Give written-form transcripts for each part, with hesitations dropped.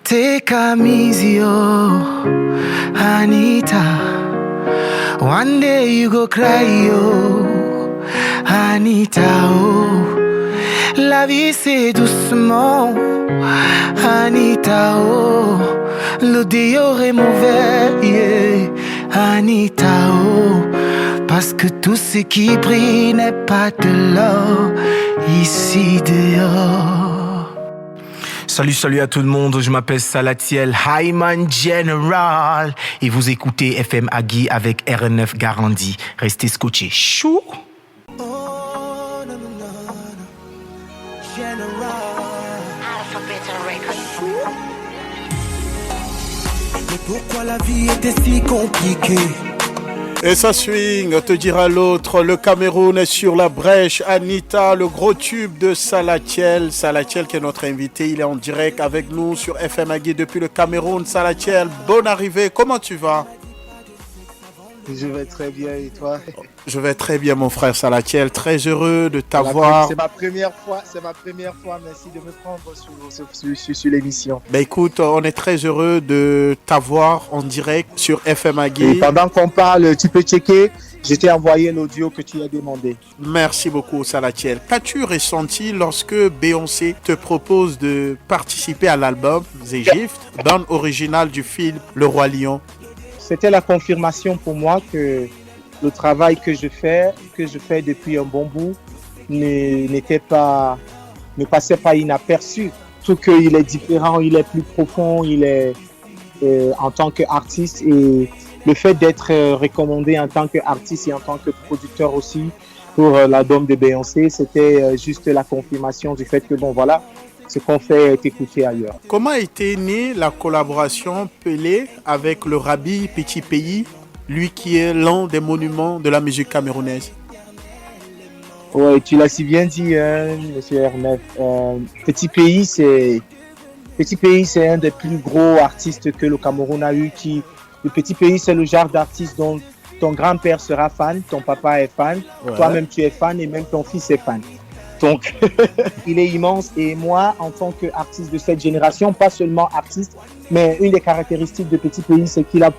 Take a easy, oh, Anita. One day you go cry, oh, Anita, oh. La vie c'est doucement, Anita, oh. Le dehors est mauvais, yeah, Anita, oh. Parce que tout ce qui brille n'est pas de l'or ici dehors. Salut à tout le monde, je m'appelle Salatiel, Hyman General. Et vous écoutez FM Agui avec RN9 Garandi. Restez scotchés. Chou! Mais pourquoi la vie était si compliquée? Et ça swing, te dira l'autre, le Cameroun est sur la brèche. Anita, le gros tube de Salatiel. Salatiel qui est notre invité, il est en direct avec nous sur FM Agui depuis le Cameroun. Salatiel, bonne arrivée, comment tu vas? Je vais très bien et toi? Je vais très bien mon frère Salatiel, très heureux de t'avoir. C'est ma première fois, merci de me prendre sur l'émission. Ben écoute, on est très heureux de t'avoir en direct sur FM Agui. Et pendant qu'on parle, tu peux checker, je t'ai envoyé l'audio que tu as demandé. Merci beaucoup Salatiel. Qu'as-tu ressenti lorsque Beyoncé te propose de participer à l'album The Gift, bande originale du film Le Roi Lion? C'était la confirmation pour moi que le travail que je fais depuis un bon bout, ne passait pas inaperçu. Tout qu'il est différent, il est plus profond, il est en tant qu'artiste, et le fait d'être recommandé en tant qu'artiste et en tant que producteur aussi pour l'album de Beyoncé, c'était juste la confirmation du fait que bon voilà, ce qu'on fait est écouté ailleurs. Comment a été née la collaboration Pelé avec le Rabbi Petit Pays, lui qui est l'un des monuments de la musique camerounaise? Oui, tu l'as si bien dit, monsieur Ernest. Petit Pays, c'est un des plus gros artistes que le Cameroun a eu. Le Petit Pays, c'est le genre d'artiste dont ton grand-père sera fan, ton papa est fan, ouais. Toi-même tu es fan et même ton fils est fan. Donc, il est immense, et moi, en tant qu'artiste de cette génération, pas seulement artiste, mais une des caractéristiques de Petit Pays, c'est qu'il a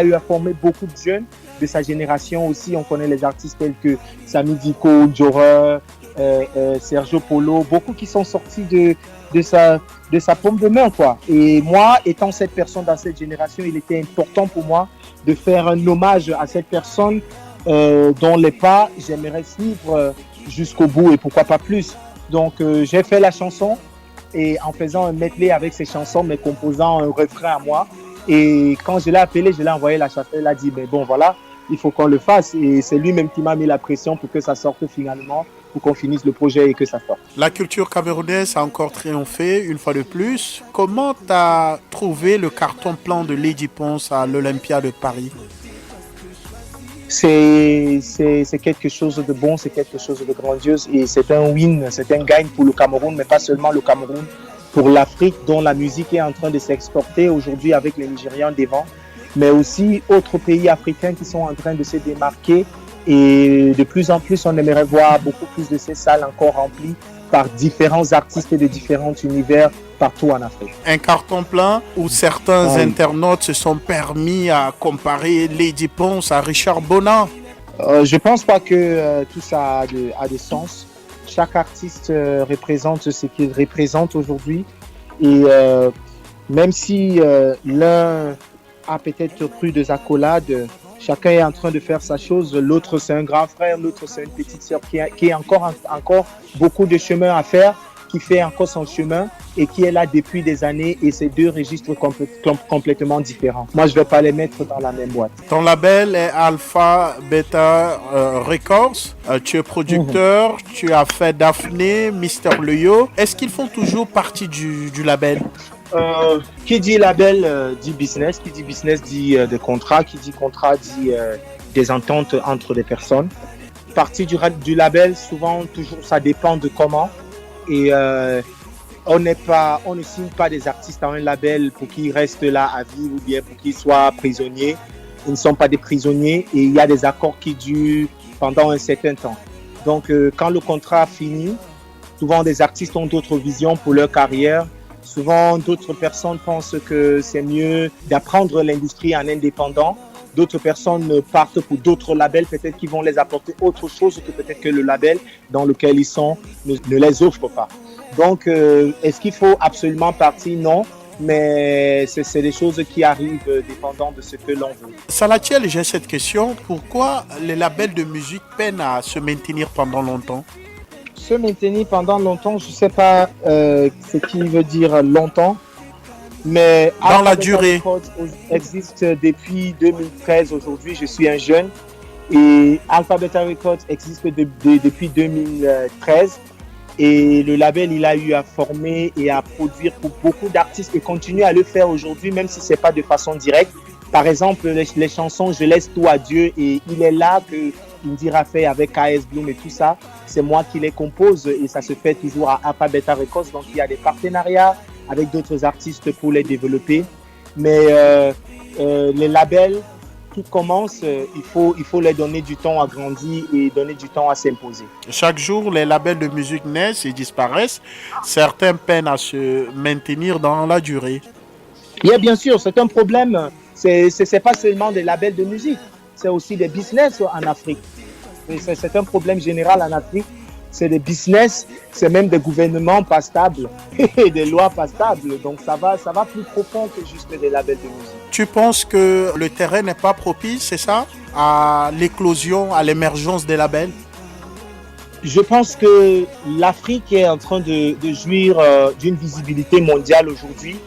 eu à former beaucoup de jeunes de sa génération aussi. On connaît les artistes tels que Samy Diko, Djora, Sergio Polo, beaucoup qui sont sortis de sa paume de main, quoi. Et moi, étant cette personne dans cette génération, il était important pour moi de faire un hommage à cette personne dont les pas, j'aimerais suivre jusqu'au bout et pourquoi pas plus. Donc j'ai fait la chanson, et en faisant un medley avec ces chansons, mais composant un refrain à moi, et quand je l'ai appelé, je l'ai envoyé la chanson, elle a dit mais bon voilà, il faut qu'on le fasse, et c'est lui-même qui m'a mis la pression pour que ça sorte finalement, pour qu'on finisse le projet et que ça sorte. La culture camerounaise a encore triomphé une fois de plus. Comment t'as trouvé le carton plein de Lady Ponce à l'Olympia de Paris? C'est quelque chose de bon, c'est quelque chose de grandiose, et c'est un win, c'est un gain pour le Cameroun, mais pas seulement le Cameroun, pour l'Afrique dont la musique est en train de s'exporter aujourd'hui avec les Nigérians devant, mais aussi autres pays africains qui sont en train de se démarquer, et de plus en plus on aimerait voir beaucoup plus de ces salles encore remplies par différents artistes de différents univers partout en Afrique. Un carton plein où certains internautes se sont permis à comparer Lady Ponce à Richard Bona. Je pense pas que tout ça a de sens. Chaque artiste représente ce qu'il représente aujourd'hui, et même si l'un a peut-être pris des accolades, chacun est en train de faire sa chose. L'autre c'est un grand frère, l'autre c'est une petite sœur qui a encore beaucoup de chemin à faire, qui fait encore son chemin et qui est là depuis des années, et c'est deux registres complètement différents. Moi, je ne vais pas les mettre dans la même boîte. Ton label est Alpha Beta Records. Tu es producteur, tu as fait Daphné, Mister Leyo. Est-ce qu'ils font toujours partie du label? Qui dit label dit business, qui dit business dit des contrats, qui dit contrat dit des ententes entre des personnes. Partie du label, souvent, toujours, ça dépend de comment. Et on ne signe pas des artistes à un label pour qu'ils restent là à vie ou bien pour qu'ils soient prisonniers. Ils ne sont pas des prisonniers, et il y a des accords qui durent pendant un certain temps. Donc quand le contrat finit, souvent des artistes ont d'autres visions pour leur carrière, Souvent, d'autres personnes pensent que c'est mieux d'apprendre l'industrie en indépendant. D'autres personnes partent pour d'autres labels, peut-être qu'ils vont les apporter autre chose que peut-être que le label dans lequel ils sont ne les offre pas. Donc, est-ce qu'il faut absolument partir? Non, mais c'est des choses qui arrivent dépendant de ce que l'on veut. Salatiel, j'ai cette question. Pourquoi les labels de musique peinent à se maintenir pendant longtemps? Se maintenir pendant longtemps, je ne sais pas ce qui veut dire longtemps, mais dans la durée. Existe depuis 2013. Aujourd'hui, je suis un jeune et Alpha Beta Records existe depuis 2013 et le label il a eu à former et à produire pour beaucoup d'artistes et continue à le faire aujourd'hui, même si c'est pas de façon directe. Par exemple, les chansons Je laisse tout à Dieu et Il est là que Indira fait avec KS Bloom et tout ça, c'est moi qui les compose et ça se fait toujours à Alpha Beta Records. Donc il y a des partenariats avec d'autres artistes pour les développer. Mais les labels qui commencent, il faut les donner du temps à grandir et donner du temps à s'imposer. Chaque jour, les labels de musique naissent et disparaissent. Certains peinent à se maintenir dans la durée. Oui, bien sûr, c'est un problème. C'est pas seulement des labels de musique, c'est aussi des business en Afrique. C'est un problème général en Afrique. C'est des business, c'est même des gouvernements pas stables et des lois pas stables. Donc ça va plus profond que juste des labels de musique. Tu penses que le terrain n'est pas propice, c'est ça, à l'éclosion, à l'émergence des labels? Je pense que l'Afrique est en train de jouir d'une visibilité mondiale aujourd'hui,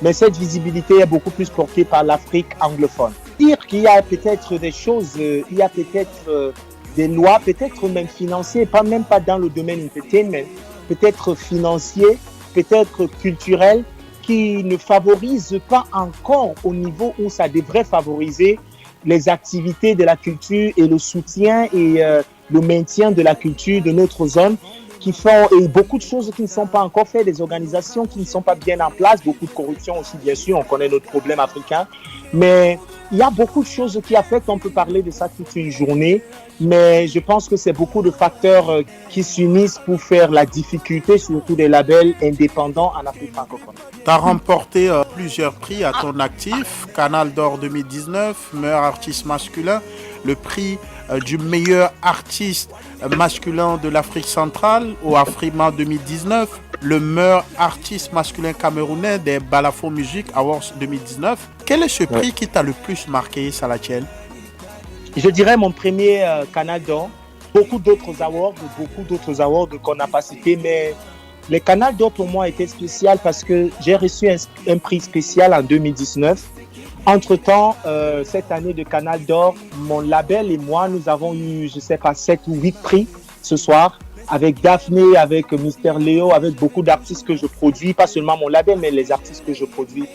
mais cette visibilité est beaucoup plus portée par l'Afrique anglophone. Dire qu'il y a peut-être des choses, il y a peut-être des lois, peut-être même financières, même pas dans le domaine entertainment, peut-être financiers, peut-être culturels, qui ne favorisent pas encore au niveau où ça devrait favoriser les activités de la culture et le soutien et le maintien de la culture de notre zone, qui font et beaucoup de choses qui ne sont pas encore faites, des organisations qui ne sont pas bien en place, beaucoup de corruption aussi, bien sûr, on connaît notre problème africain, mais il y a beaucoup de choses qui affectent, on peut parler de ça toute une journée, mais je pense que c'est beaucoup de facteurs qui s'unissent pour faire la difficulté, surtout des labels indépendants en Afrique francophone. Tu as remporté plusieurs prix à ton actif, Canal d'Or 2019, meilleur artiste masculin, le prix du meilleur artiste masculin de l'Afrique centrale au Afrima 2019, le meilleur artiste masculin camerounais des Balafon Music Awards 2019. Quel est ce prix qui t'a le plus marqué, Salatiel? Je dirais mon premier Canal d'Or. Beaucoup d'autres awards qu'on n'a pas cités, mais le Canal d'Or pour moi était spécial parce que j'ai reçu un prix spécial en 2019. Entre-temps, cette année de Canal d'Or, mon label et moi, nous avons eu, je sais pas, 7 ou 8 prix ce soir, avec Daphné, avec Mister Léo, avec beaucoup d'artistes que je produis, pas seulement mon label, mais les artistes que je produis.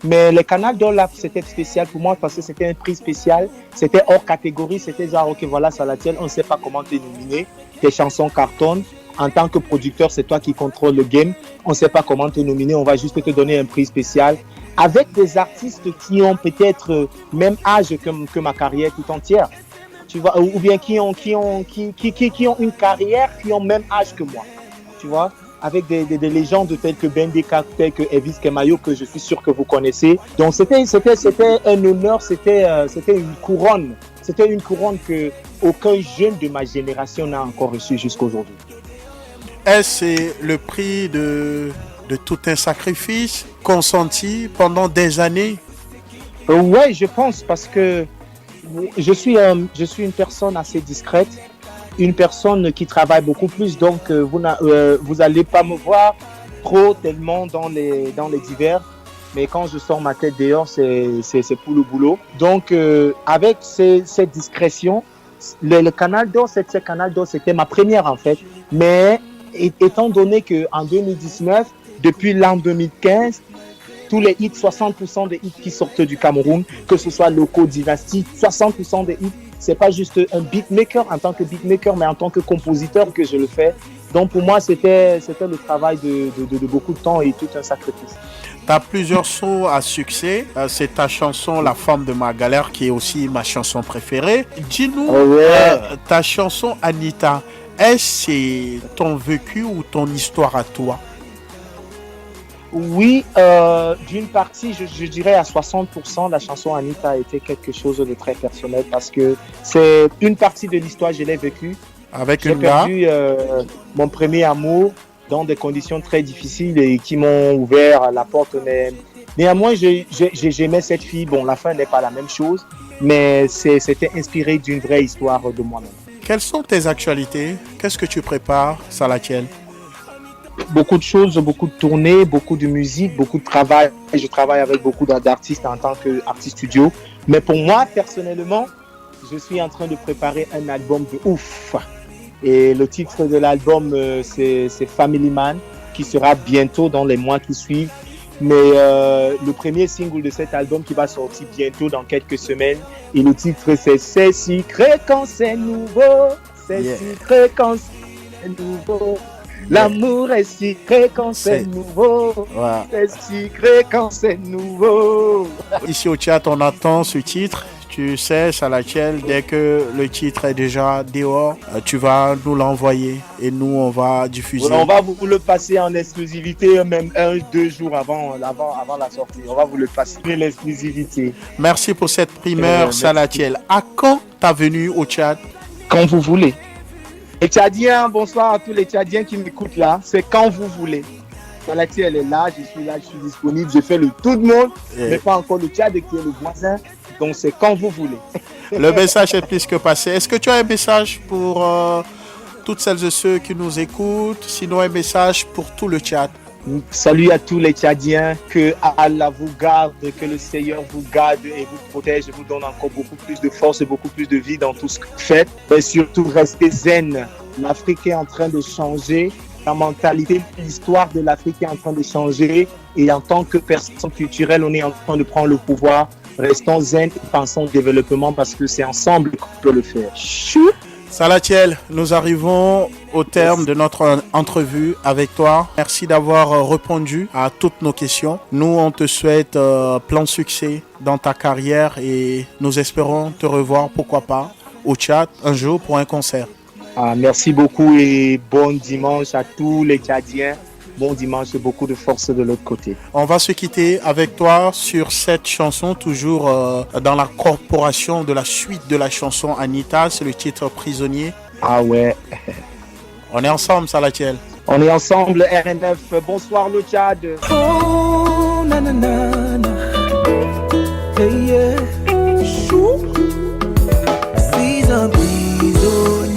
Mais le Canal d'Or, là, c'était spécial pour moi parce que c'était un prix spécial, c'était hors catégorie, c'était genre, ok, voilà, Salatiel, on ne sait pas comment t'es nominé, tes chansons cartonnent. En tant que producteur, c'est toi qui contrôles le game. On ne sait pas comment te nominer, on va juste te donner un prix spécial. Avec des artistes qui ont peut-être même âge que ma carrière tout entière. Tu vois, ou bien qui ont une carrière, qui ont même âge que moi. Tu vois, avec des légendes telles que Bendeka, telles que Elvis Kemayo, que je suis sûr que vous connaissez. Donc c'était un honneur, c'était une couronne. C'était une couronne que aucun jeune de ma génération n'a encore reçue jusqu'à aujourd'hui. Est-ce le prix de tout un sacrifice consenti pendant des années? Ouais, je pense parce que je suis une personne assez discrète, une personne qui travaille beaucoup plus, donc vous allez pas me voir tellement dans les divers, mais quand je sors ma tête dehors, c'est pour le boulot. Donc avec cette discrétion, le Canal d'Or, cette Canal d'Or, c'était ma première en fait, mais étant donné qu'en 2019, depuis l'an 2015, tous les hits, 60% des hits qui sortent du Cameroun, que ce soit locaux, dynastie, 60% des hits, c'est pas juste un beatmaker en tant que beatmaker, mais en tant que compositeur que je le fais. Donc pour moi, c'était le travail de beaucoup de temps et tout un sacrifice. Tu as plusieurs sons à succès. C'est ta chanson La femme de ma galère qui est aussi ma chanson préférée. Dis-nous, ta chanson Anita, est-ce ton vécu ou ton histoire à toi? Oui, d'une partie, je dirais à 60%, la chanson Anita a été quelque chose de très personnel parce que c'est une partie de l'histoire, je l'ai vécue. Avec J'ai une gars. perdu mon premier amour dans des conditions très difficiles et qui m'ont ouvert la porte. Mais néanmoins, j'aimais cette fille. Bon, la fin n'est pas la même chose, mais c'était inspiré d'une vraie histoire de moi-même. Quelles sont tes actualités? Qu'est-ce que tu prépares, Salatiel? Beaucoup de choses, beaucoup de tournées, beaucoup de musique, beaucoup de travail. Je travaille avec beaucoup d'artistes en tant qu'artiste studio. Mais pour moi, personnellement, je suis en train de préparer un album de ouf. Et le titre de l'album, c'est Family Man, qui sera bientôt dans les mois qui suivent. Mais le premier single de cet album qui va sortir bientôt dans quelques semaines. Et le titre, c'est secret quand c'est nouveau. C'est secret quand c'est nouveau. L'amour est secret quand c'est nouveau. Ouais. C'est secret quand c'est nouveau. Ici au Tchad, on attend ce titre. Tu sais, Salatiel, dès que le titre est déjà dehors, tu vas nous l'envoyer et nous, on va diffuser. On va vous le passer en exclusivité, même 1-2 jours avant la sortie. On va vous le passer l'exclusivité. Merci pour cette primeur, Salatiel. À quand ta venue au Tchad? Quand vous voulez. Les Tchadiens, bonsoir à tous les Tchadiens qui m'écoutent là. C'est quand vous voulez. Salatiel est là, je suis là, je suis disponible. Je fais le tout le monde, mais pas encore le Tchad qui est le voisin. Donc c'est quand vous voulez. Le message est plus que passé. Est-ce que tu as un message pour toutes celles et ceux qui nous écoutent? Sinon un message pour tout le Tchad. Salut à tous les Tchadiens, que Allah vous garde, que le Seigneur vous garde et vous protège et vous donne encore beaucoup plus de force et beaucoup plus de vie dans tout ce que vous faites. Et surtout, restez zen. L'Afrique est en train de changer, la mentalité, l'histoire de l'Afrique est en train de changer et en tant que personne culturelle, on est en train de prendre le pouvoir. Restons zen et pensons au développement parce que c'est ensemble qu'on peut le faire. Chou! Salatiel, nous arrivons au terme de notre entrevue avec toi. Merci d'avoir répondu à toutes nos questions. Nous, on te souhaite plein de succès dans ta carrière et nous espérons te revoir, pourquoi pas, au Tchad un jour pour un concert. Merci beaucoup et bon dimanche à tous les Tchadiens. Bon dimanche et beaucoup de force de l'autre côté. On va se quitter avec toi sur cette chanson, toujours dans la corporation de la suite de la chanson Anita. C'est le titre Prisonnier. Ah ouais. On est ensemble, Salatiel. On est ensemble, RNF. Bonsoir le Tchad. Oh, nanana. Hey, yeah. Chou. Suis un prisonnier.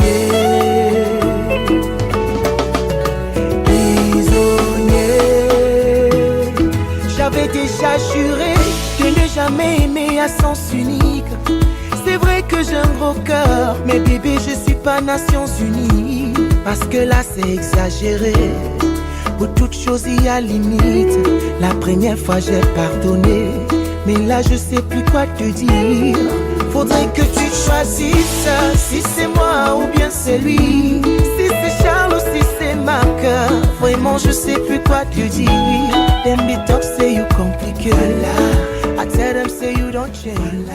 J'avais déjà juré de ne jamais aimer à sens unique. C'est vrai que j'ai un gros cœur, mais bébé je suis pas Nations Unies. Parce que là c'est exagéré. Pour toute chose il y a limite. La première fois j'ai pardonné, mais là je sais plus quoi te dire. Faudrait que tu choisisses si c'est moi ou bien c'est lui. Si c'est Charles ou si c'est Marc. Vraiment je sais plus quoi te dire. Them be talk say you complicated. I tell them say you don't change.